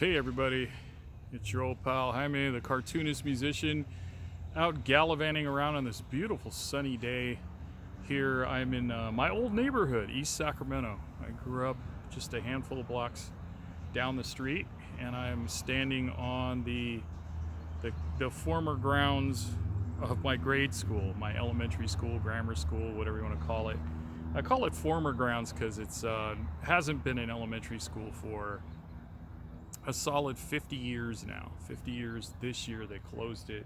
Hey everybody, it's your old pal Jaime, the cartoonist musician, out gallivanting around on this beautiful sunny day. Here I'm in my old neighborhood, East Sacramento. I grew up just a handful of blocks down the street, and I'm standing on the former grounds of my grade school, my elementary school, grammar school, whatever you want to call it. I call it former grounds because it's hasn't been an elementary school for a solid 50 years now. 50 years this year. They closed it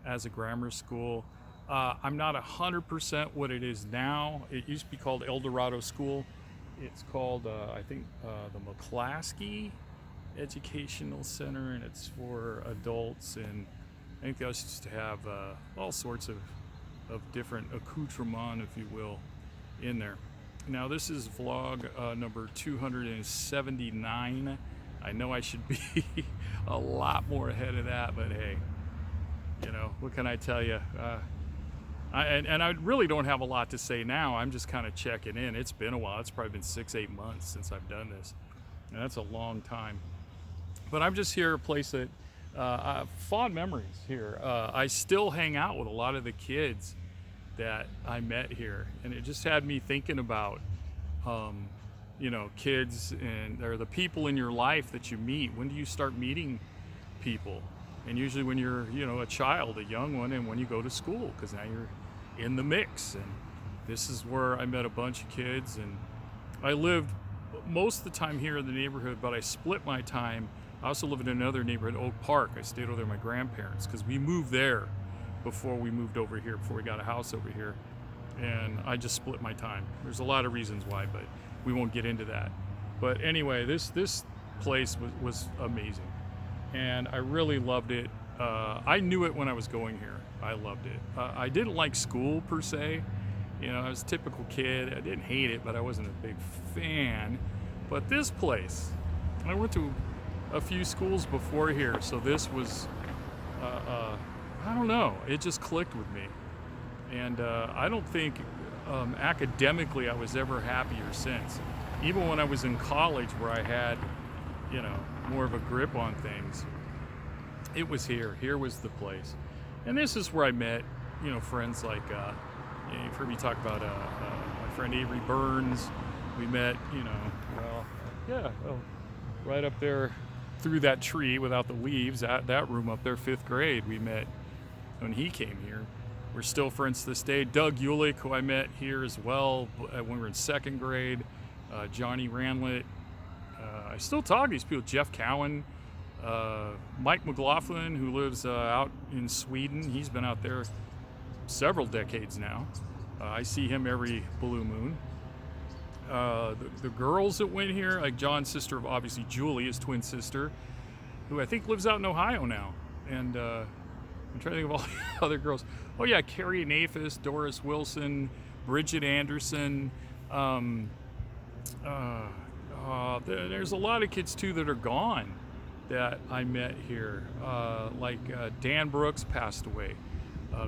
as a grammar school. I'm not 100% what it is now. It used to be called El Dorado School. It's called, I think, the McClaskey Educational Center, and it's for adults. And I think they also used to have all sorts of different accoutrement, if you will, in there. Now, this is vlog number 279. I know I should be a lot more ahead of that, but hey, you know, what can I tell you? I really don't have a lot to say now. I'm just kind of checking in. It's been a while. It's probably been 6-8 months since I've done this, and that's a long time. But I'm just here, a place that fond memories here. I still hang out with a lot of the kids that I met here, and it just had me thinking about you know, kids and or the people in your life that you meet. When do you start meeting people? And usually when you're, you know, a child, a young one, and when you go to school, because now you're in the mix. And this is where I met a bunch of kids, and I lived most of the time here in the neighborhood, but I split my time. I also live in another neighborhood, Oak Park. I stayed over there with my grandparents because we moved there before we moved over here, before we got a house over here. And I just split my time. There's a lot of reasons why, but we won't get into that. But anyway, this place was amazing, and I really loved it. I knew it when I was going here. I loved it. I didn't like school per se. You know, I was a typical kid. I didn't hate it, but I wasn't a big fan. But this place, I went to a few schools before here, so this was, I don't know, it just clicked with me. And I don't think academically I was ever happier since. Even when I was in college, where I had, you know, more of a grip on things, it was here. Here was the place. And this is where I met, you know, friends like, you know, you've heard me talk about my friend Avery Burns. We met, you know, right up there through that tree without the leaves, that room up there, 5th grade, we met when he came here. We're still friends to this day. Doug Ulick, who I met here as well when we were in 2nd grade. Johnny Ranlett. I still talk to these people. Jeff Cowan. Mike McLaughlin, who lives out in Sweden. He's been out there several decades now. I see him every blue moon. The girls that went here, like John's sister, obviously Julie, his twin sister, who I think lives out in Ohio now. And I'm trying to think of all the other girls. Oh yeah, Carrie Nafis, Doris Wilson, Bridget Anderson. There's a lot of kids too that are gone that I met here. Like Dan Brooks passed away.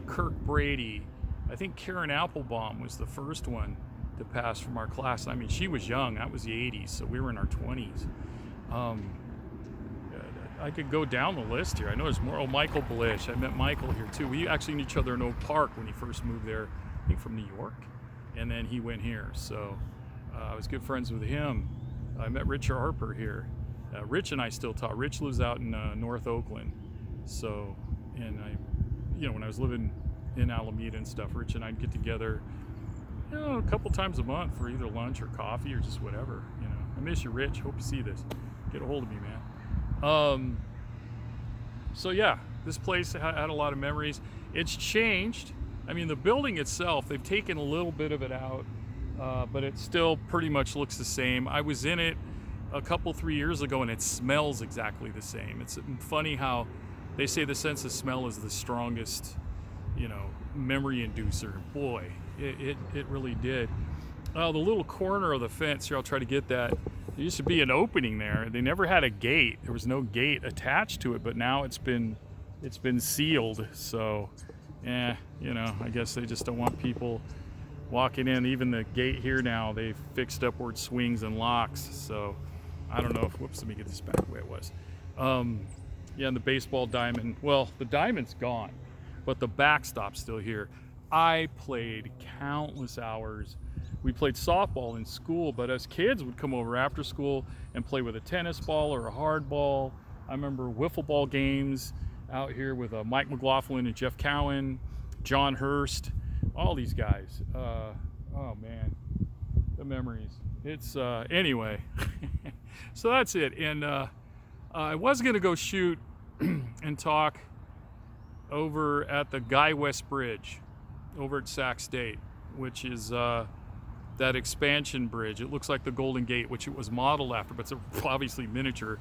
Kirk Brady. I think Karen Applebaum was the first one to pass from our class. I mean, she was young. That was the 80s, so we were in our 20s. I could go down the list here. I know there's more. Oh, Michael Blish. I met Michael here too. We actually knew each other in Oak Park when he first moved there, I think from New York. And then he went here. So I was good friends with him. I met Richard Harper here. Rich and I still talk. Rich lives out in North Oakland. So, and I, you know, when I was living in Alameda and stuff, Rich and I'd get together, you know, a couple times a month for either lunch or coffee or just whatever. You know, I miss you, Rich. Hope you see this. Get a hold of me, man. So yeah, this place had a lot of memories. It's changed. I mean, the building itself, they've taken a little bit of it out, but it still pretty much looks the same. I was in it a couple, 3 years ago, and it smells exactly the same. It's funny how they say the sense of smell is the strongest, you know, memory inducer. Boy, it really did. The little corner of the fence here, I'll try to get that. There used to be an opening there. They never had a gate. There was no gate attached to it, but now it's been sealed. So, you know, I guess they just don't want people walking in. Even the gate here now, they've fixed upward swings and locks. So I don't know if, whoops, let me get this back the way it was. Yeah, and the baseball diamond, well, the diamond's gone, but the backstop's still here. I played countless hours. We played softball in school, but us kids would come over after school and play with a tennis ball or a hard ball. I remember wiffle ball games out here with Mike McLaughlin and Jeff Cowan, John Hurst, all these guys. Oh man, the memories. It's anyway. So that's it. And I was gonna go shoot and talk over at the Guy West Bridge over at Sac State, which is that expansion bridge. It looks like the Golden Gate, which it was modeled after, but it's obviously miniature,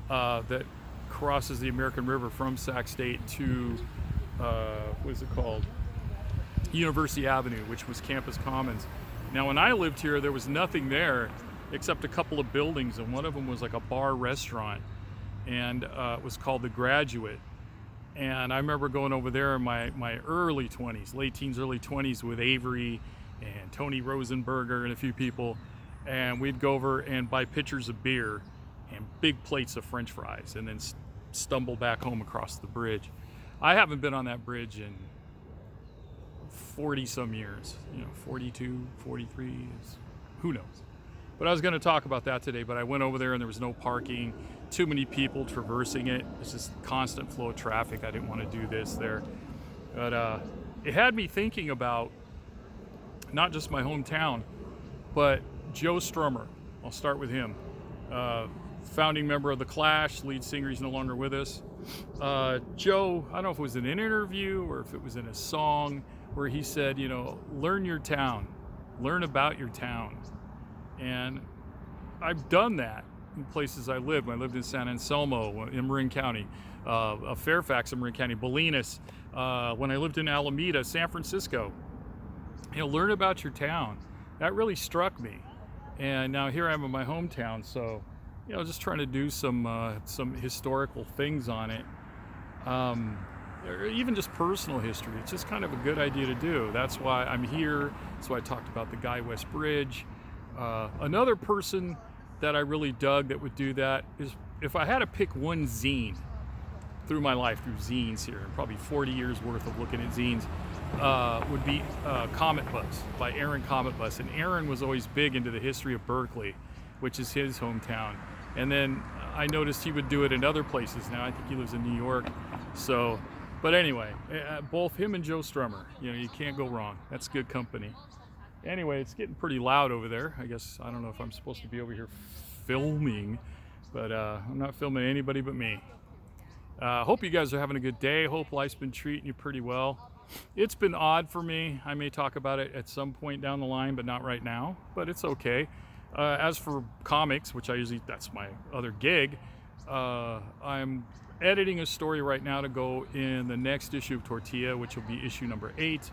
that crosses the American River from Sac State to what is it called? University Avenue, which was Campus Commons. Now when I lived here, there was nothing there except a couple of buildings, and one of them was like a bar restaurant, and it was called The Graduate. And I remember going over there in my early 20s, late teens, early 20s, with Avery and Tony Rosenberger and a few people, and we'd go over and buy pitchers of beer and big plates of French fries, and then stumble back home across the bridge. I haven't been on that bridge in 40 some years, 42, 43, who knows. But I was going to talk about that today, but I went over there and there was no parking, too many people traversing it. It's just constant flow of traffic. I didn't want to do this there. But it had me thinking about not just my hometown, but Joe Strummer. I'll start with him. Founding member of The Clash, lead singer. He's no longer with us. Joe, I don't know if it was in an interview or if it was in a song, where he said, learn your town, learn about your town. And I've done that in places I lived. I lived in San Anselmo in Marin County, Fairfax in Marin County, Bolinas, when I lived in Alameda, San Francisco. Learn about your town. That really struck me. And now here I am in my hometown, so just trying to do some historical things on it, or even just personal history. It's just kind of a good idea to do. That's why I'm here. That's why I talked about the Guy West Bridge. Another person that I really dug that would do that is, if I had to pick one zine through my life, through zines here, probably 40 years worth of looking at zines, would be Comet Bus by Aaron Comet Bus. And Aaron was always big into the history of Berkeley, which is his hometown. And then I noticed he would do it in other places now. I think he lives in New York. So, but anyway, both him and Joe Strummer, you can't go wrong. That's good company. Anyway, it's getting pretty loud over there. I guess, I don't know if I'm supposed to be over here filming, but I'm not filming anybody but me. Hope you guys are having a good day. Hope life's been treating you pretty well. It's been odd for me. I may talk about it at some point down the line, but not right now, but it's okay. As for comics, which that's my other gig, I'm editing a story right now to go in the next issue of Tortilla, which will be issue number 8.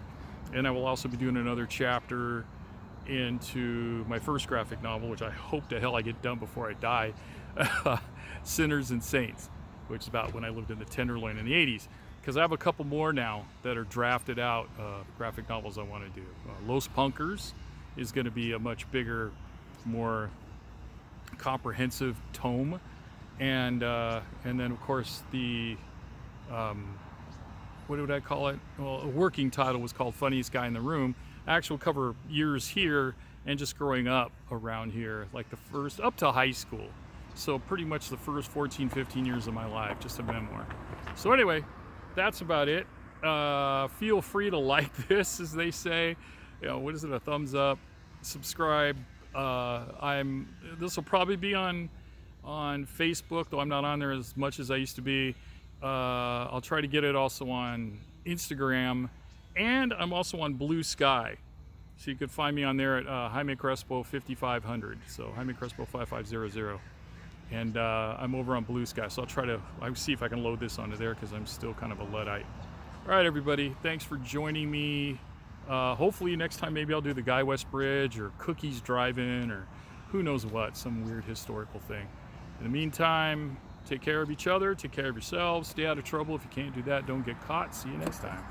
And I will also be doing another chapter into my first graphic novel, which I hope to hell I get done before I die, Sinners and Saints, which is about when I lived in the Tenderloin in the 80s. Because I have a couple more now that are drafted out, graphic novels I want to do. Los Punkers is going to be a much bigger, more comprehensive tome. And then, of course, the... what would I call it? Well, a working title was called Funniest Guy in the Room. Actual cover years here and just growing up around here, like the first, up to high school. So pretty much the first 14, 15 years of my life, just a memoir. So anyway, that's about it. Feel free to like this, as they say. What is it, a thumbs up, subscribe. This will probably be on Facebook, though I'm not on there as much as I used to be. I'll try to get it also on Instagram, and I'm also on Blue Sky, so you could find me on there at Jaime Crespo 5500, so Jaime Crespo 5500, and I'm over on Blue Sky, so I'll see if I can load this onto there, because I'm still kind of a Luddite. All right, everybody, thanks for joining me. Hopefully next time maybe I'll do the Guy West Bridge or Cookies Drive-In or who knows what, some weird historical thing. In the meantime, take care of each other, take care of yourselves, stay out of trouble. If you can't do that, don't get caught. See you next time.